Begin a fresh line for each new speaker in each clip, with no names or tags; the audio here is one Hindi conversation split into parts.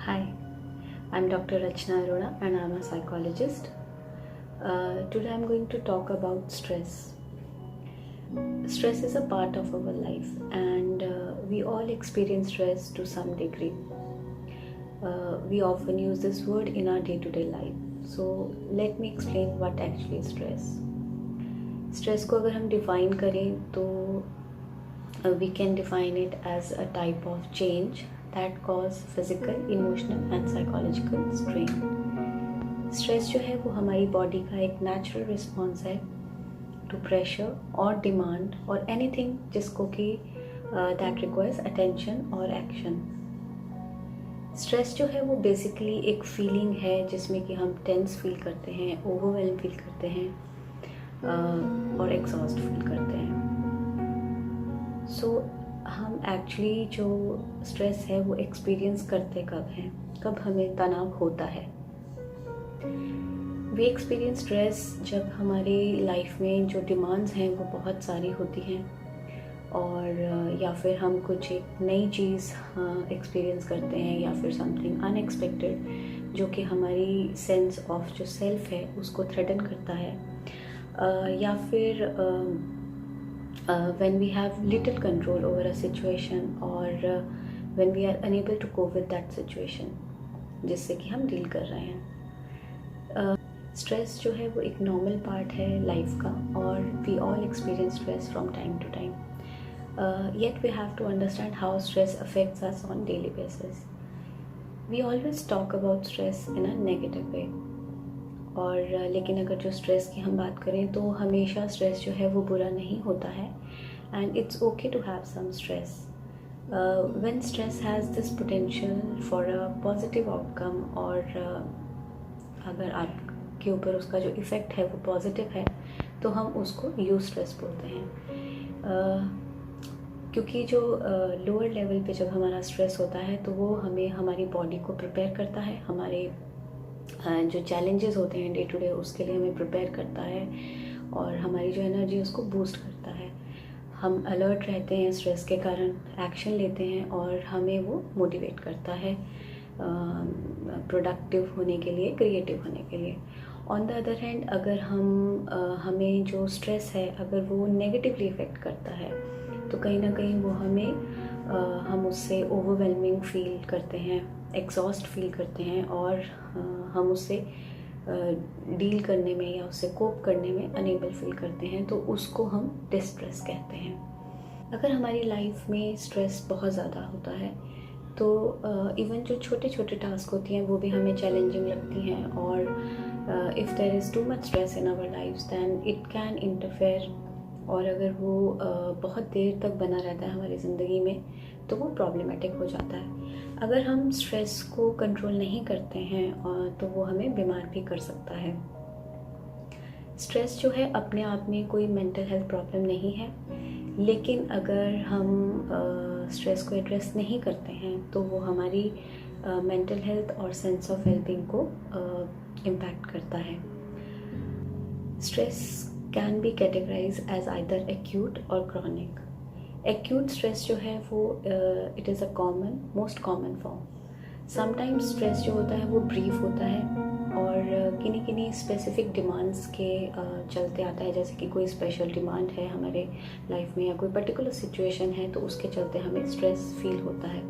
Hi, I'm Dr. Rachna Arora and I'm a psychologist. Today I'm going to talk about stress. Stress is a part of our life and we all experience stress to some degree. We often use this word in our day-to-day life. So let me explain what actually is stress. Stress को अगर हम define करें तो we can define it as a type of change that cause physical, emotional and psychological strain. Stress जो है वो हमारी बॉडी का एक नेचुरल रिस्पॉन्स है टू प्रेशर और डिमांड और एनीथिंग जिसको कि दैट रिक्वायर्स अटेंशन और एक्शन. स्ट्रेस जो है वो बेसिकली एक फीलिंग है जिसमें कि हम टेंस फील करते हैं, ओवरवेल्म फील करते हैं और एग्जॉस्ट फील करते हैं. सो हम एक्चुअली जो स्ट्रेस है वो एक्सपीरियंस करते कब हैं, कब हमें तनाव होता है. वी एक्सपीरियंस स्ट्रेस जब हमारी लाइफ में जो डिमांड्स हैं वो बहुत सारी होती हैं और या फिर हम कुछ एक नई चीज़ एक्सपीरियंस करते हैं या फिर समथिंग अनएक्सपेक्टेड जो कि हमारी सेंस ऑफ जो सेल्फ है उसको थ्रेटन करता है, या फिर when we have little control over a situation or when we are unable to cope with that situation जिससे कि हम डील कर रहे हैं. स्ट्रेस जो है वो एक नॉर्मल पार्ट है लाइफ का और we all experience stress from time to time. Yet we have to understand how stress affects us on daily basis. We always talk about stress in a negative way. और लेकिन अगर जो स्ट्रेस की हम बात करें तो हमेशा स्ट्रेस जो है वो बुरा नहीं होता है and it's okay to have some stress. When stress has this potential for a positive outcome और अगर आपके ऊपर उसका जो इफ़ेक्ट है वो पॉजिटिव है तो हम उसको यूज स्ट्रेस बोलते हैं. क्योंकि जो लोअर लेवल पे जब हमारा स्ट्रेस होता है तो वो हमें हमारी बॉडी को प्रिपेयर करता है, हमारे जो चैलेंजेस होते हैं डे टू डे उसके लिए हमें प्रिपेयर करता है और हमारी जो एनर्जी उसको बूस्ट करता है. हम अलर्ट रहते हैं स्ट्रेस के कारण, एक्शन लेते हैं और हमें वो मोटिवेट करता है प्रोडक्टिव होने के लिए, क्रिएटिव होने के लिए. ऑन द अदर हैंड अगर हमें जो स्ट्रेस है अगर वो नेगेटिवली इफ़ेक्ट करता है तो कहीं ना कहीं वो हम उससे ओवरवेलमिंग फील करते हैं, एग्जॉस्ट फील करते हैं और हम उससे डील करने में या उससे कोप करने में अनेबल फील करते हैं, तो उसको हम डिस्ट्रेस कहते हैं. अगर हमारी लाइफ में स्ट्रेस बहुत ज़्यादा होता है तो इवन जो छोटे छोटे टास्क होती हैं वो भी हमें चैलेंजिंग लगती हैं और if there is too much stress in our life then it can interfere. और अगर वो बहुत देर तक बना रहता है हमारी ज़िंदगी में तो वो प्रॉब्लमेटिक हो जाता है. अगर हम स्ट्रेस को कंट्रोल नहीं करते हैं तो वो हमें बीमार भी कर सकता है. स्ट्रेस जो है अपने आप में कोई मेंटल हेल्थ प्रॉब्लम नहीं है, लेकिन अगर हम स्ट्रेस को एड्रेस नहीं करते हैं तो वो हमारी मेंटल हेल्थ और सेंस ऑफ वेलबींग को इम्पैक्ट करता है. Stress can be categorise as either acute और क्रॉनिक. एक्यूट स्ट्रेस जो है वो it is a most common form. Sometimes stress जो होता है वो ब्रीफ होता है और किन्हीं स्पेसिफिक डिमांड्स के चलते आता है, जैसे कि कोई स्पेशल डिमांड है हमारे लाइफ में या कोई पर्टिकुलर सिचुएशन है तो उसके चलते हमें स्ट्रेस फील होता है.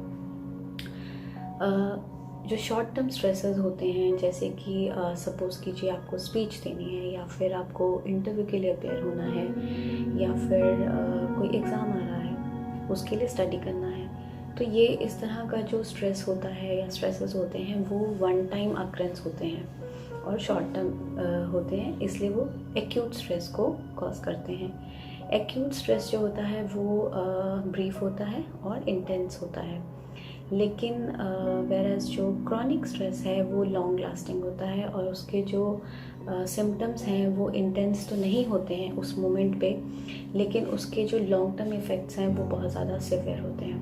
जो शॉर्ट टर्म स्ट्रेसेस होते हैं जैसे कि सपोज़ कीजिए आपको स्पीच देनी है या फिर आपको इंटरव्यू के लिए अपेयर होना है या फिर कोई एग्ज़ाम आ रहा है उसके लिए स्टडी करना है, तो ये इस तरह का जो स्ट्रेस होता है या स्ट्रेसेस होते हैं वो वन टाइम अक्रेंस होते हैं और शॉर्ट टर्म होते हैं, इसलिए वो एक्यूट स्ट्रेस को कॉज करते हैं. एक्यूट स्ट्रेस जो होता है वो ब्रीफ होता है और इंटेंस होता है, लेकिन वेरएज़ जो क्रॉनिक स्ट्रेस है वो लॉन्ग लास्टिंग होता है और उसके जो सिम्टम्स हैं वो इंटेंस तो नहीं होते हैं उस मोमेंट पे, लेकिन उसके जो लॉन्ग टर्म इफ़ेक्ट्स हैं वो बहुत ज़्यादा सिवियर होते हैं.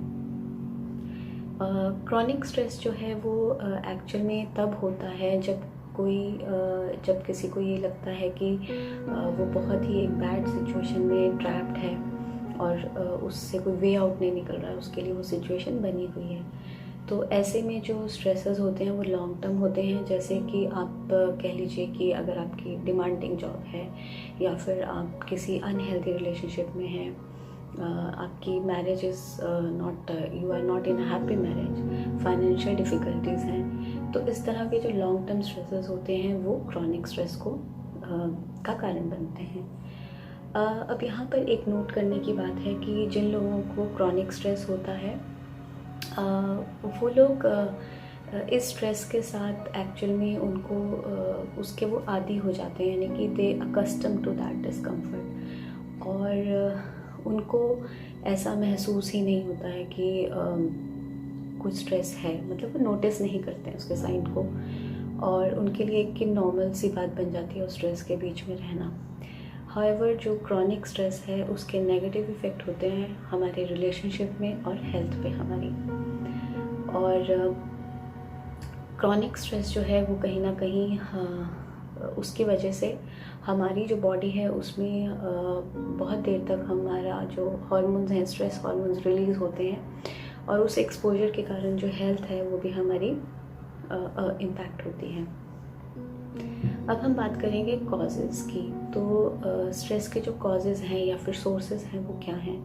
क्रॉनिक स्ट्रेस जो है वो एक्चुअल में तब होता है जब किसी को ये लगता है कि वो बहुत ही एक बैड सिचुएशन में ट्रैप्ड है और उससे कोई वे आउट नहीं निकल रहा है, उसके लिए वो सिचुएशन बनी हुई है. तो ऐसे में जो स्ट्रेसेस होते हैं वो लॉन्ग टर्म होते हैं। जैसे कि आप कह लीजिए कि अगर आपकी डिमांडिंग जॉब है या फिर आप किसी अनहेल्दी रिलेशनशिप में हैं, आपकी marriage is not, you are not in a happy marriage, financial difficulties हैं, तो इस तरह के जो लॉन्ग टर्म स्ट्रेसेस होते हैं वो क्रॉनिक स्ट्रेस को का कारण बनते हैं। अब यहाँ पर एक नोट करने की बात है कि जिन लोगों को क्रॉनिक स्ट्रेस होता है वो लोग इस स्ट्रेस के साथ एक्चुअल में उनको उसके वो आदी हो जाते हैं, यानी कि दे अकस्टम टू दैट डिस्कम्फर्ट, और उनको ऐसा महसूस ही नहीं होता है कि कुछ स्ट्रेस है, मतलब वो नोटिस नहीं करते हैं उसके साइन को, और उनके लिए एक नॉर्मल सी बात बन जाती है उस स्ट्रेस के बीच में रहना। हाउएवर जो क्रॉनिक स्ट्रेस है उसके नेगेटिव इफ़ेक्ट होते हैं हमारे रिलेशनशिप में और हेल्थ पे हमारी। और क्रॉनिक स्ट्रेस जो है वो कहीं ना कहीं उसकी वजह से हमारी जो बॉडी है उसमें बहुत देर तक हमारा जो हार्मोन्स हैं, स्ट्रेस हार्मोन्स रिलीज़ होते हैं, और उस एक्सपोजर के कारण जो हेल्थ है वो भी हमारी इम्पैक्ट होती है। अब हम बात करेंगे कॉजेज़ की। तो स्ट्रेस के जो कॉजेज़ हैं या फिर सोर्सेज हैं वो क्या हैं।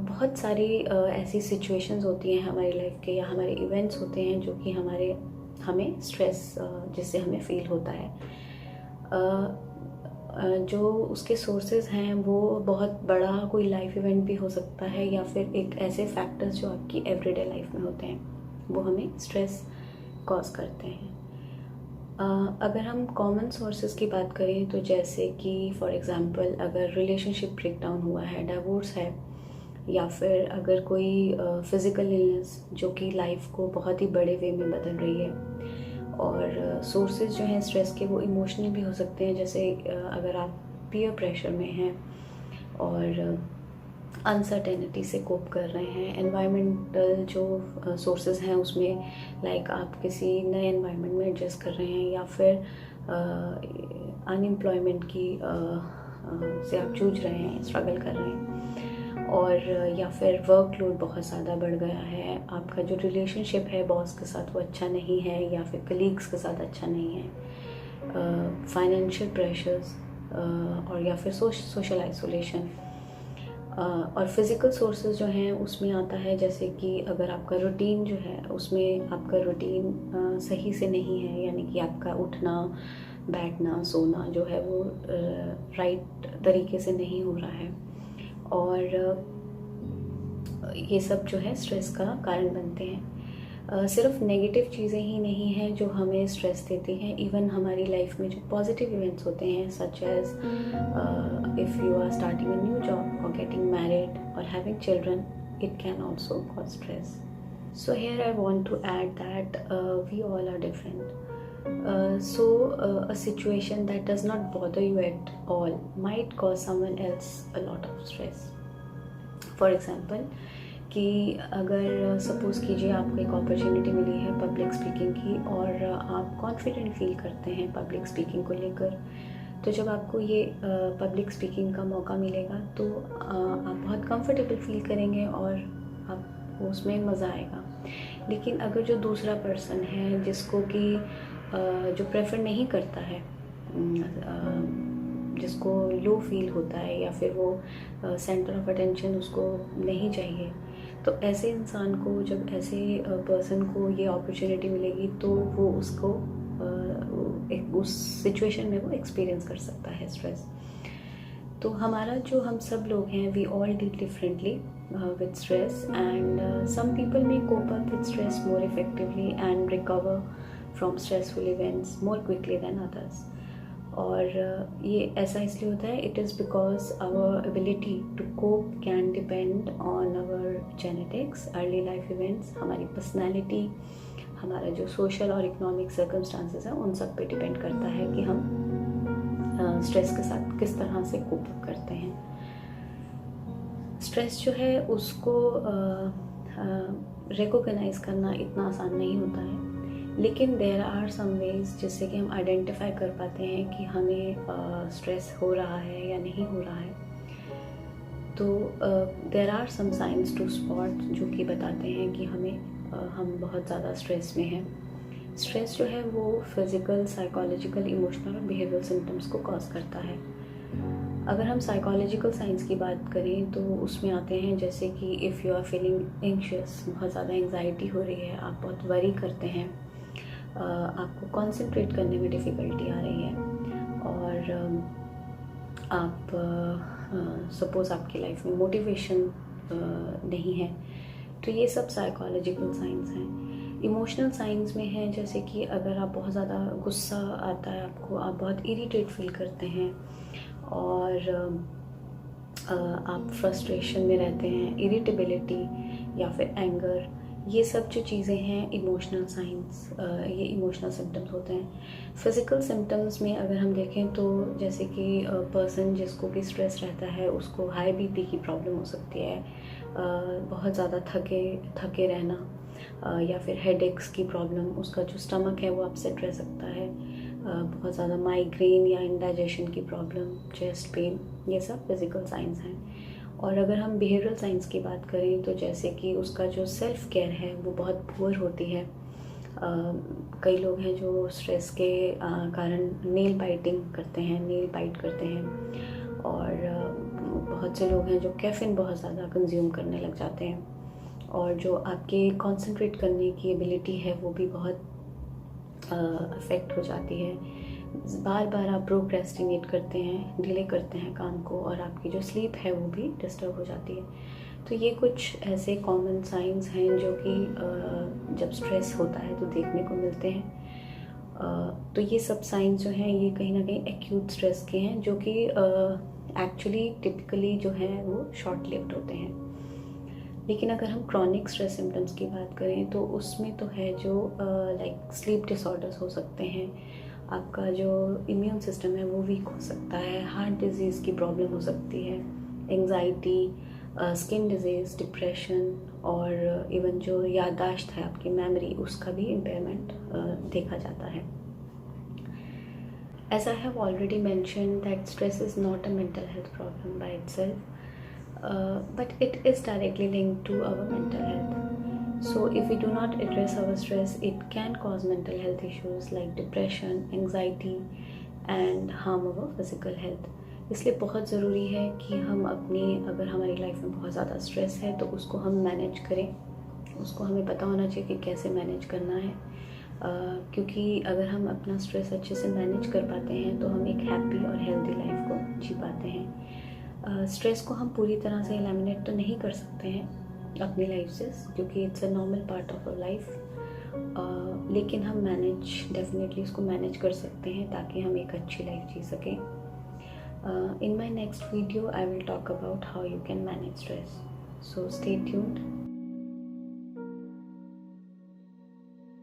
बहुत सारी ऐसी सिचुएशंस होती हैं हमारी लाइफ के या हमारे इवेंट्स होते हैं जो कि हमें स्ट्रेस जिससे हमें फील होता है। जो उसके सोर्सेज हैं वो बहुत बड़ा कोई लाइफ इवेंट भी हो सकता है, या फिर एक ऐसे फैक्टर्स जो आपकी एवरीडे लाइफ में होते हैं वो हमें स्ट्रेस कॉज करते हैं। अगर हम कॉमन सोर्सेज की बात करें तो जैसे कि फॉर एग्ज़ाम्पल अगर रिलेशनशिप ब्रेक डाउन हुआ है, डिवोर्स है, या फिर अगर कोई फिज़िकल इलनेस जो कि लाइफ को बहुत ही बड़े वे में बदल रही है। और सोर्सेज जो हैं स्ट्रेस के वो इमोशनल भी हो सकते हैं, जैसे अगर आप पीयर प्रेशर में हैं और अनसर्टेनिटी से कोप कर रहे हैं। एनवायरमेंटल जो सोर्सेज हैं उसमें लाइक आप किसी नए एनवायरनमेंट में एडजस्ट कर रहे हैं, या फिर अनएम्प्लॉयमेंट की से आप जूझ रहे हैं, स्ट्रगल कर रहे हैं, और या फिर वर्कलोड बहुत ज़्यादा बढ़ गया है, आपका जो रिलेशनशिप है बॉस के साथ वो अच्छा नहीं है या फिर कलीग्स के साथ अच्छा नहीं है, फाइनेंशियल प्रेशर्स, और या फिर सोशल आइसोलेशन। और फिज़िकल सोर्सेज जो हैं उसमें आता है जैसे कि अगर आपका रूटीन जो है उसमें आपका रूटीन सही से नहीं है, यानी कि आपका उठना बैठना सोना जो है वो राइट तरीके से नहीं हो रहा है, और ये सब जो है स्ट्रेस का कारण बनते हैं। सिर्फ नेगेटिव चीज़ें ही नहीं हैं जो हमें स्ट्रेस देती हैं, इवन हमारी लाइफ में जो पॉजिटिव इवेंट्स होते हैं such as if you are starting a new job और गेटिंग मैरिड और having children, it can also cause stress. So here I want to add that we all are different. So a situation that does not bother you at all might cause someone else a lot of stress. For example, कि अगर सपोज़ कीजिए आपको एक अपॉर्चुनिटी मिली है पब्लिक स्पीकिंग की और आप कॉन्फिडेंट फील करते हैं पब्लिक स्पीकिंग को लेकर, तो जब आपको ये पब्लिक स्पीकिंग का मौका मिलेगा तो आप बहुत कंफर्टेबल फील करेंगे और आपको उसमें मज़ा आएगा। लेकिन अगर जो दूसरा पर्सन है जिसको कि जो प्रेफर नहीं करता है, जिसको लो फील होता है या फिर वो सेंटर ऑफ अटेंशन उसको नहीं चाहिए, तो ऐसे इंसान को जब ऐसे पर्सन को ये अपॉर्चुनिटी मिलेगी तो वो उसको उस सिचुएशन में वो एक्सपीरियंस कर सकता है स्ट्रेस। तो हमारा जो हम सब लोग हैं we all deal differently with stress, and some people may cope up with stress more effectively and recover from stressful events more quickly than others. और ये ऐसा इसलिए होता है, it is because our ability to cope can depend on our genetics, early life events, हमारी personality, हमारा जो social और economic circumstances हैं उन सब पे डिपेंड करता है कि हम स्ट्रेस के साथ किस तरह से कोप अप करते हैं। स्ट्रेस जो है उसको रिकॉग्नाइज करना इतना आसान नहीं होता है, लेकिन देयर आर सम वेज जिससे कि हम आइडेंटिफाई कर पाते हैं कि हमें स्ट्रेस हो रहा है या नहीं हो रहा है। तो there are some signs to spot जो कि बताते हैं कि हम बहुत ज़्यादा स्ट्रेस में हैं। स्ट्रेस जो है वो फिज़िकल, साइकोलॉजिकल, इमोशनल और बिहेवियरल सिम्टम्स को कॉज करता है। अगर हम साइकोलॉजिकल साइंस की बात करें तो उसमें आते हैं जैसे कि if you are feeling anxious, बहुत ज़्यादा एंग्जाइटी हो रही है, आप बहुत वरी करते हैं, आपको कंसंट्रेट करने में डिफ़िकल्टी आ रही है, और आप सपोज़ आपकी लाइफ में मोटिवेशन नहीं है, तो ये सब साइकोलॉजिकल साइंस हैं। इमोशनल साइंस में है जैसे कि अगर आप बहुत ज़्यादा गुस्सा आता है आपको, आप बहुत इरिटेट फील करते हैं, और आप फ्रस्ट्रेशन में रहते हैं, इरिटेबिलिटी या फिर एंगर, ये सब जो चीज़ें हैं इमोशनल साइंस, ये इमोशनल सिम्टम्स होते हैं। फिज़िकल सिम्टम्स में अगर हम देखें तो जैसे कि पर्सन जिसको भी स्ट्रेस रहता है उसको हाई बीपी की प्रॉब्लम हो सकती है, बहुत ज़्यादा थके रहना, या फिर हेडेक्स की प्रॉब्लम, उसका जो स्टमक है वो अपसेट रह सकता है, बहुत ज़्यादा माइग्रेन या इंडाइजेशन की प्रॉब्लम, चेस्ट पेन, ये सब फिज़िकल साइंस हैं। और अगर हम बिहेवियरल साइंस की बात करें तो जैसे कि उसका जो सेल्फ केयर है वो बहुत पुअर होती है। कई लोग हैं जो स्ट्रेस के कारण नेल बाइटिंग करते हैं, नेल बाइट करते हैं, और बहुत से लोग हैं जो कैफ़ीन बहुत ज़्यादा कंज्यूम करने लग जाते हैं, और जो आपके कंसंट्रेट करने की एबिलिटी है वो भी बहुत अफेक्ट हो जाती है। बार बार आप प्रोक्रेस्टिनेट करते हैं, डिले करते हैं काम को, और आपकी जो स्लीप है वो भी डिस्टर्ब हो जाती है। तो ये कुछ ऐसे कॉमन साइंस हैं जो कि जब स्ट्रेस होता है तो देखने को मिलते हैं। तो ये सब साइंस जो हैं ये कहीं ना कहीं एक्यूट स्ट्रेस के हैं, जो कि एक्चुअली टिपिकली जो हैं वो शॉर्ट लिव्ड होते हैं। लेकिन अगर हम क्रॉनिक स्ट्रेस सिम्टम्स की बात करें तो उसमें तो है जो लाइक स्लीप डिसऑर्डर्स हो सकते हैं, आपका जो इम्यून सिस्टम है वो वीक हो सकता है, हार्ट डिजीज़ की प्रॉब्लम हो सकती है, एंग्जाइटी, स्किन डिजीज़, डिप्रेशन, और इवन जो याददाश्त है, आपकी मेमोरी, उसका भी इम्पेयरमेंट देखा जाता है। As I have already mentioned that stress is not a mental health problem by itself, but it is directly linked to our mental health. So if we do not address our stress, it can cause mental health issues like depression, anxiety and harm our physical health. इसलिए बहुत ज़रूरी है कि हम अगर हमारी लाइफ में बहुत ज़्यादा स्ट्रेस है तो उसको हम मैनेज करें, उसको हमें पता होना चाहिए कि कैसे मैनेज करना है, क्योंकि अगर हम अपना स्ट्रेस अच्छे से मैनेज कर पाते हैं तो हम एक हैप्पी और हेल्दी लाइफ को जी पाते हैं। स्ट्रेस को हम पूरी तरह से एलिमिनेट तो नहीं कर सकते हैं अपनी लाइफ से, क्योंकि it's a normal part of our life, लेकिन हम डेफिनेटली उसको मैनेज कर सकते हैं ताकि हम एक अच्छी लाइफ जी सकें। In my next video I will talk about how you can manage stress, so stay tuned.